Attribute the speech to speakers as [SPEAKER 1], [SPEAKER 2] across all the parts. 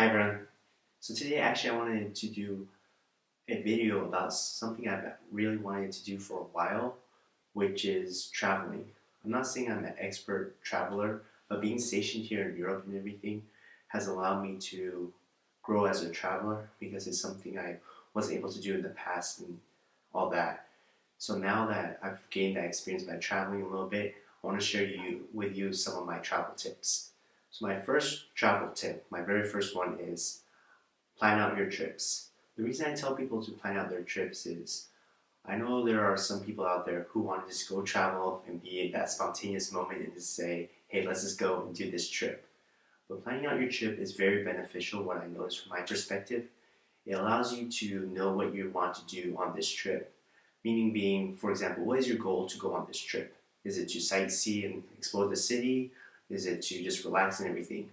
[SPEAKER 1] Hi everyone. So today actually I wanted to do a video about something I've really wanted to do for a while, which is traveling. I'm not saying I'm an expert traveler, but being stationed here in Europe and everything has allowed me to grow as a traveler because it's something I was able to do in the past and all that. So now that I've gained that experience by traveling a little bit, I want to share with you some of my travel tips. So my first travel tip, my very first one is plan out your trips. The reason I tell people to plan out their trips is I know there are some people out there who want to just go travel and be in that spontaneous moment and just say, hey, let's just go and do this trip. But planning out your trip is very beneficial, what I noticed from my perspective. It allows you to know what you want to do on this trip. Meaning being, for example, what is your goal to go on this trip? Is it to sightsee and explore the city? Is it to just relax and everything?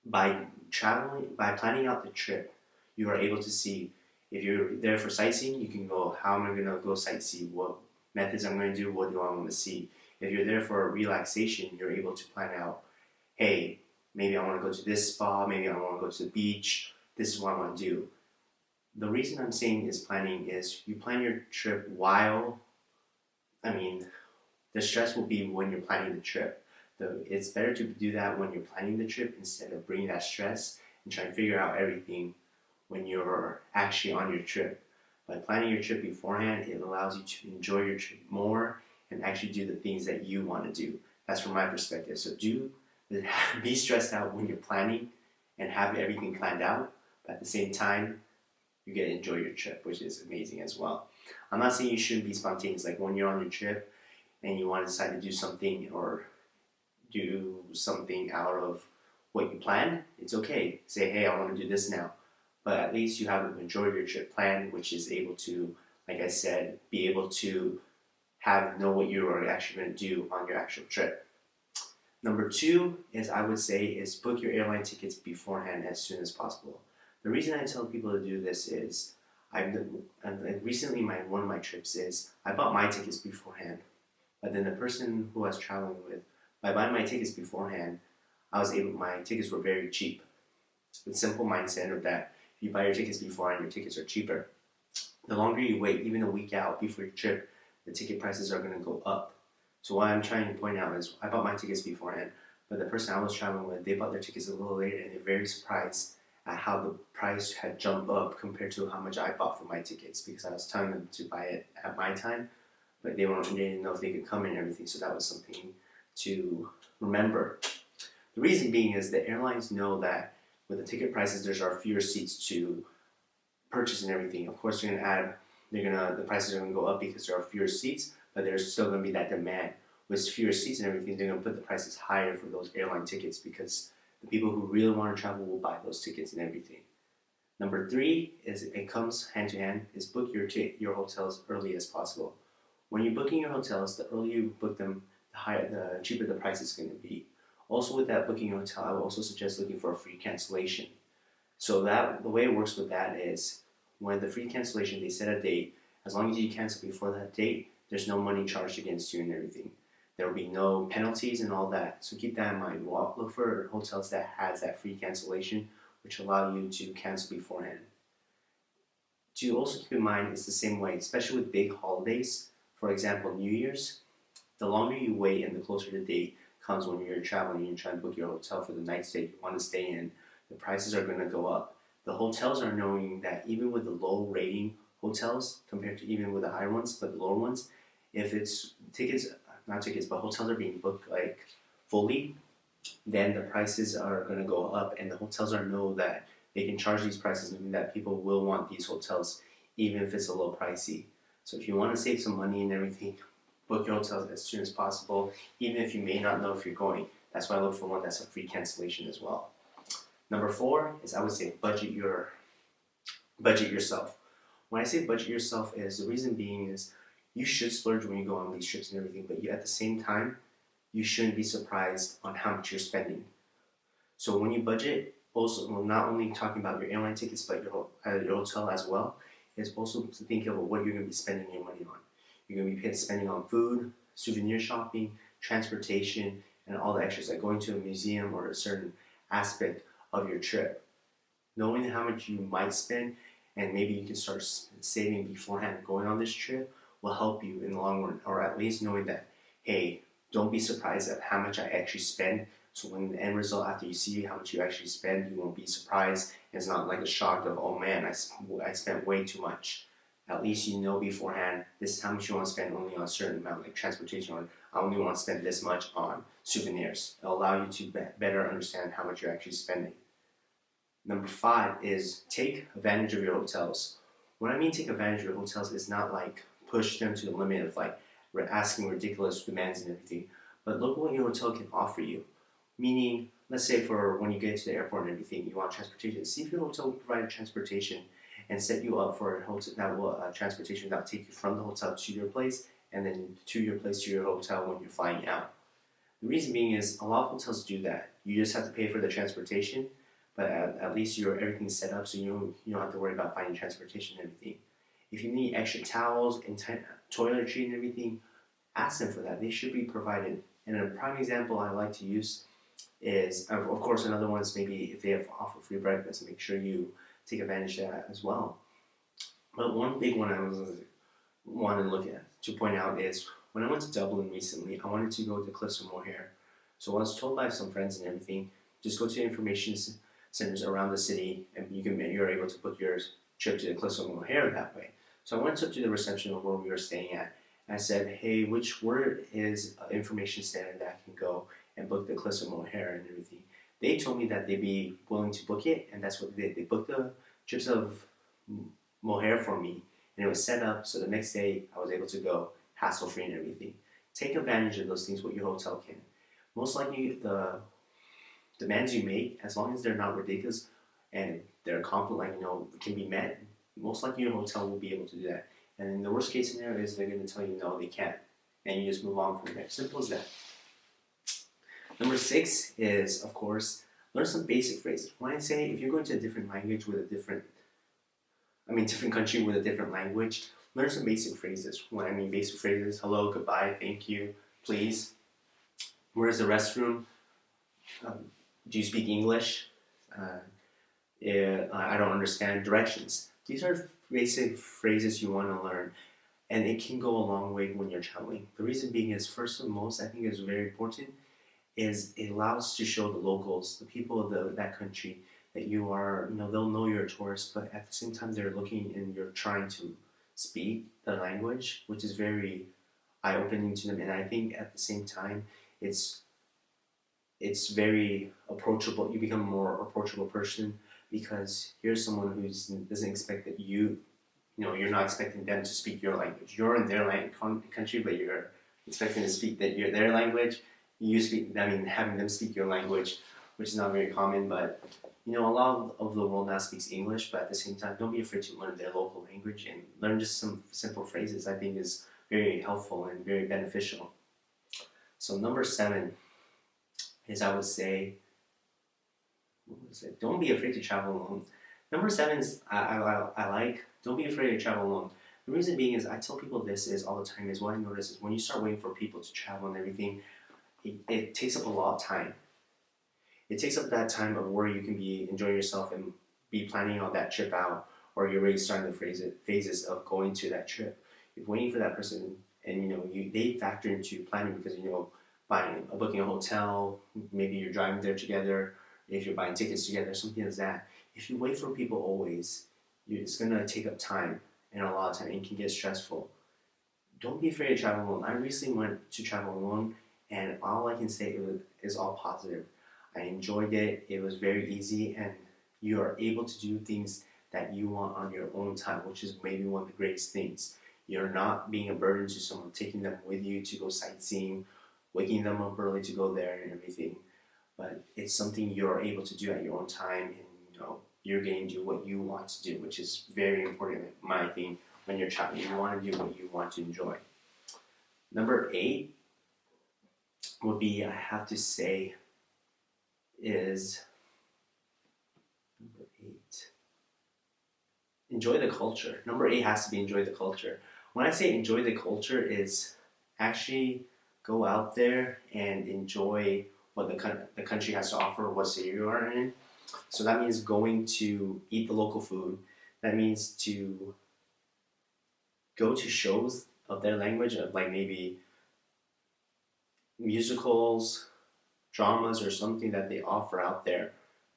[SPEAKER 1] By planning out the trip, you are able to see if you're there for sightseeing, you can go, how am I going to go sightsee? What methods I'm going to do? What do I want to see? If you're there for relaxation, you're able to plan out, hey, maybe I want to go to this spa, maybe I want to go to the beach, this is what I want to do. The reason I'm saying is planning is you plan your trip while, I mean, the stress will be when you're planning the trip. It's better to do that when you're planning the trip instead of bringing that stress and trying to figure out everything when you're actually on your trip. By planning your trip beforehand, it allows you to enjoy your trip more and actually do the things that you want to do. That's from my perspective. So be stressed out when you're planning and have everything planned out, but at the same time, you get to enjoy your trip, which is amazing as well. I'm not saying you shouldn't be spontaneous, like when you're on your trip and you want to decide to do something or do something out of what you planned, it's okay. Say, hey, I want to do this now. But at least you have the majority of your trip planned, which is able to, like I said, be able to know what you are actually going to do on your actual trip. Number two is I would say is book your airline tickets beforehand as soon as possible. The reason I tell people to do this is recently one of my trips is I bought my tickets beforehand, but then the person who I was traveling with, by buying my tickets beforehand, my tickets were very cheap. The simple mindset of that, if you buy your tickets beforehand, your tickets are cheaper. The longer you wait, even a week out before your trip, the ticket prices are going to go up. So what I'm trying to point out is I bought my tickets beforehand, but the person I was traveling with, they bought their tickets a little later and they're very surprised at how the price had jumped up compared to how much I bought for my tickets because I was telling them to buy it at my time, but they didn't know if they could come and everything, so that was something to remember. The reason being is the airlines know that with the ticket prices, there are fewer seats to purchase and everything. Of course, the prices are gonna go up because there are fewer seats, but there's still gonna be that demand. With fewer seats and everything, they're gonna put the prices higher for those airline tickets because the people who really want to travel will buy those tickets and everything. Number three is it comes hand to hand is book your hotels early as possible. When you're booking your hotels, the earlier you book them, the cheaper the price is going to be. Also, with that booking your hotel, I would also suggest looking for a free cancellation. So the way it works with that is when the free cancellation, they set a date. As long as you cancel before that date, there's no money charged against you and everything. There will be no penalties and all that. So keep that in mind. Look for hotels that has that free cancellation, which allow you to cancel beforehand. To also keep in mind, it's the same way, especially with big holidays. For example, New Year's. The longer you wait and the closer the date comes when you're traveling and you're trying to book your hotel for the night stay you want to stay in, the prices are going to go up. The hotels are knowing that even with the low rating hotels compared to even with the higher ones, but the lower ones, if it's not tickets, but hotels are being booked like fully, then the prices are going to go up, and the hotels are know that they can charge these prices, meaning that people will want these hotels even if it's a little pricey. So if you want to save some money and everything, book your hotels as soon as possible, even if you may not know if you're going. That's why I look for one that's a free cancellation as well. Number four is I would say budget yourself. When I say budget yourself is the reason being is you should splurge when you go on these trips and everything, but at the same time, you shouldn't be surprised on how much you're spending. So when you budget, also not only talking about your airline tickets, but your hotel as well, is also to think of what you're going to be spending your money on. You're going to be spending on food, souvenir shopping, transportation, and all the extras like going to a museum or a certain aspect of your trip. Knowing how much you might spend, and maybe you can start saving beforehand going on this trip, will help you in the long run, or at least knowing that, hey, don't be surprised at how much I actually spend. So when the end result, after you see how much you actually spend, you won't be surprised. It's not like a shock of, oh man, I spent way too much. At least you know beforehand, this is how much you want to spend only on a certain amount, like transportation, or I only want to spend this much on souvenirs. It'll allow you to better understand how much you're actually spending. Number 5 is take advantage of your hotels. What I mean take advantage of your hotels is not like push them to the limit of like we're asking ridiculous demands and everything, but look what your hotel can offer you. Meaning, let's say for when you get to the airport and everything, you want transportation. See if your hotel will provide transportation and set you up for a hotel that will transportation that will take you from the hotel to your place and then to your place to your hotel when you're flying out. The reason being is a lot of hotels do that. You just have to pay for the transportation, but at least everything's set up so you don't have to worry about finding transportation and everything. If you need extra towels and toiletry and everything, ask them for that. They should be provided. And a prime example I like to use is, of course, another one is maybe if they have offer free breakfast, make sure you take advantage of that as well. But one big one I want to look at to point out is when I went to Dublin recently, I wanted to go to Cliffs of Moher. So I was told by some friends and everything, just go to information centers around the city, and you're able to book your trip to the Cliffs of Moher that way. So I went up to the reception of where we were staying at, and I said, "Hey, where is an information center that I can go and book the Cliffs of Moher and everything?" They told me that they'd be willing to book it, and that's what they did. They booked the trips of Moher for me, and it was set up so the next day I was able to go hassle free and everything. Take advantage of those things what your hotel can. Most likely the demands you make, as long as they're not ridiculous and they're like can be met, most likely your hotel will be able to do that. And in the worst case scenario is they're going to tell you no, they can't, and you just move on from there. Simple as that. Number 6 is, of course, learn some basic phrases. When I say if you're going to a different language with a different country with a different language, learn some basic phrases. When I mean basic phrases, hello, goodbye, thank you, please. Where's the restroom? Do you speak English? I don't understand directions. These are basic phrases you want to learn, and it can go a long way when you're traveling. The reason being is, first and most, I think is very important, is it allows to show the locals, the people of that country, that you are, they'll know you're a tourist, but at the same time they're looking and you're trying to speak the language, which is very eye-opening to them. And I think at the same time, it's very approachable. You become a more approachable person because here's someone who doesn't expect that you're not expecting them to speak your language. You're in their country, but you're expecting to speak their language. Having them speak your language, which is not very common, but a lot of the world now speaks English, but at the same time, don't be afraid to learn their local language and learn just some simple phrases. I think is very helpful and very beneficial. So number 7 is, I would say, don't be afraid to travel alone. Number 7 is I like, don't be afraid to travel alone. The reason being is I tell people this is all the time is what I notice is when you start waiting for people to travel and everything, it takes up a lot of time. It takes up that time of where you can be enjoying yourself and be planning on that trip out, or you're already starting the phases of going to that trip. You're waiting for that person, and they factor into planning because booking a hotel, maybe you're driving there together, if you're buying tickets together, something like that. If you wait for people always, it's gonna take up time and a lot of time, and it can get stressful. Don't be afraid to travel alone. I recently went to travel alone, and all I can say is all positive. I enjoyed it. It was very easy, and you are able to do things that you want on your own time, which is maybe one of the greatest things. You're not being a burden to someone, taking them with you to go sightseeing, waking them up early to go there and everything. But it's something you're able to do at your own time, and you're getting to do what you want to do, which is very important in my opinion. When you're traveling, you want to do what you want to enjoy. Number 8 would be, I have to say, is number 8. Enjoy the culture. Number 8 has to be enjoy the culture. When I say enjoy the culture, is actually go out there and enjoy what the country has to offer, what city you are in. So that means going to eat the local food. That means to go to shows of their language, of like maybe musicals, dramas, or something that they offer out there.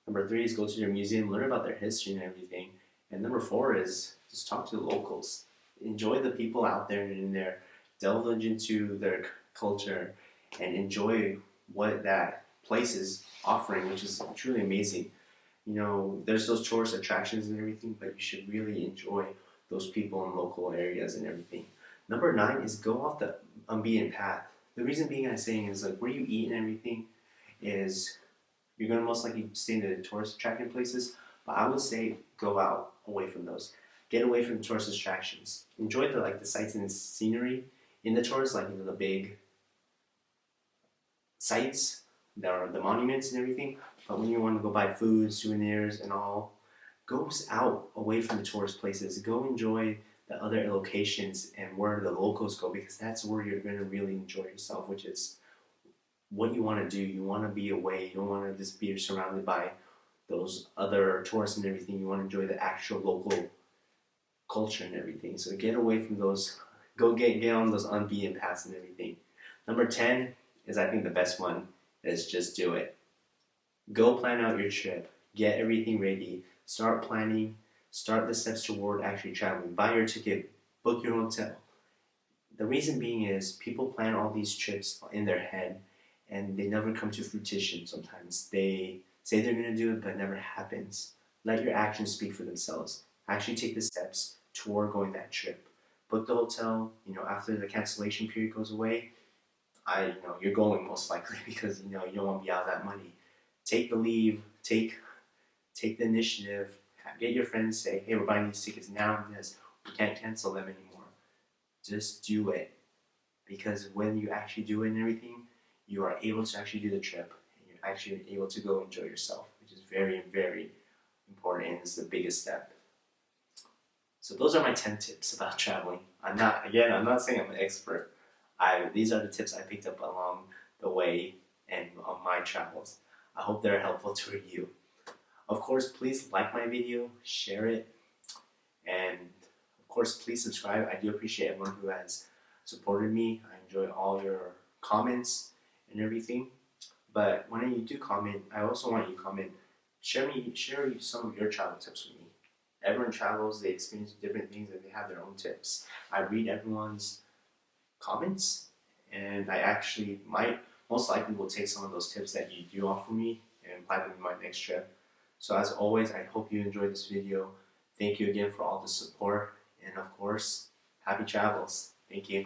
[SPEAKER 1] Number three is go to their museum, learn about their history and everything. And number four is just talk to the locals. Enjoy the people out there and in there. Delve into their culture and enjoy what that place is offering, which is truly amazing. You know, there's those tourist attractions and everything, but you should really enjoy those people in local areas and everything. Number nine is go off the unbeaten path. The reason being I'm saying is like where you eat and everything is you're gonna most likely stay in the tourist attraction places, but I would say go out away from those. Get away from tourist attractions. Enjoy the like the sights and the scenery in the tourist, like you know the big sites, there are the monuments and everything. But when you want to go buy food, souvenirs, and all, go out away from the tourist places. Go enjoy the other locations and where the locals go because that's where you're going to really enjoy yourself, which is what you want to do. You want to be away. You don't want to just be surrounded by those other tourists and everything. You want to enjoy the actual local culture and everything. So get away from those. Go get on those unbeaten paths and everything. Number 10 is I think the best one is just do it. Go plan out your trip. Get everything ready. Start planning. Start the steps toward actually traveling. Buy your ticket. Book your hotel. The reason being is people plan all these trips in their head and they never come to fruition sometimes. They say they're going to do it, but it never happens. Let your actions speak for themselves. Actually take the steps toward going that trip. Book the hotel, you know, after the cancellation period goes away, you know, you're going most likely because, you know, you don't want to be out of that money. Take the leave, take the initiative, get your friends say, hey, we're buying these tickets now and this. We can't cancel them anymore. Just do it. Because when you actually do it and everything, you are able to actually do the trip and you're actually able to go enjoy yourself, which is very, very important and is the biggest step. So those are my 10 tips about traveling. I'm not saying I'm an expert. These are the tips I picked up along the way and on my travels. I hope they're helpful to you. Of course, please like my video, share it, and of course, please subscribe. I do appreciate everyone who has supported me. I enjoy all your comments and everything. But when you do comment, I also want you to comment. Share some of your travel tips with me. Everyone travels, they experience different things, and they have their own tips. I read everyone's comments, and I actually might most likely will take some of those tips that you do offer me and apply them in my next trip. So as always, I hope you enjoyed this video. Thank you again for all the support, and of course, happy travels. Thank you.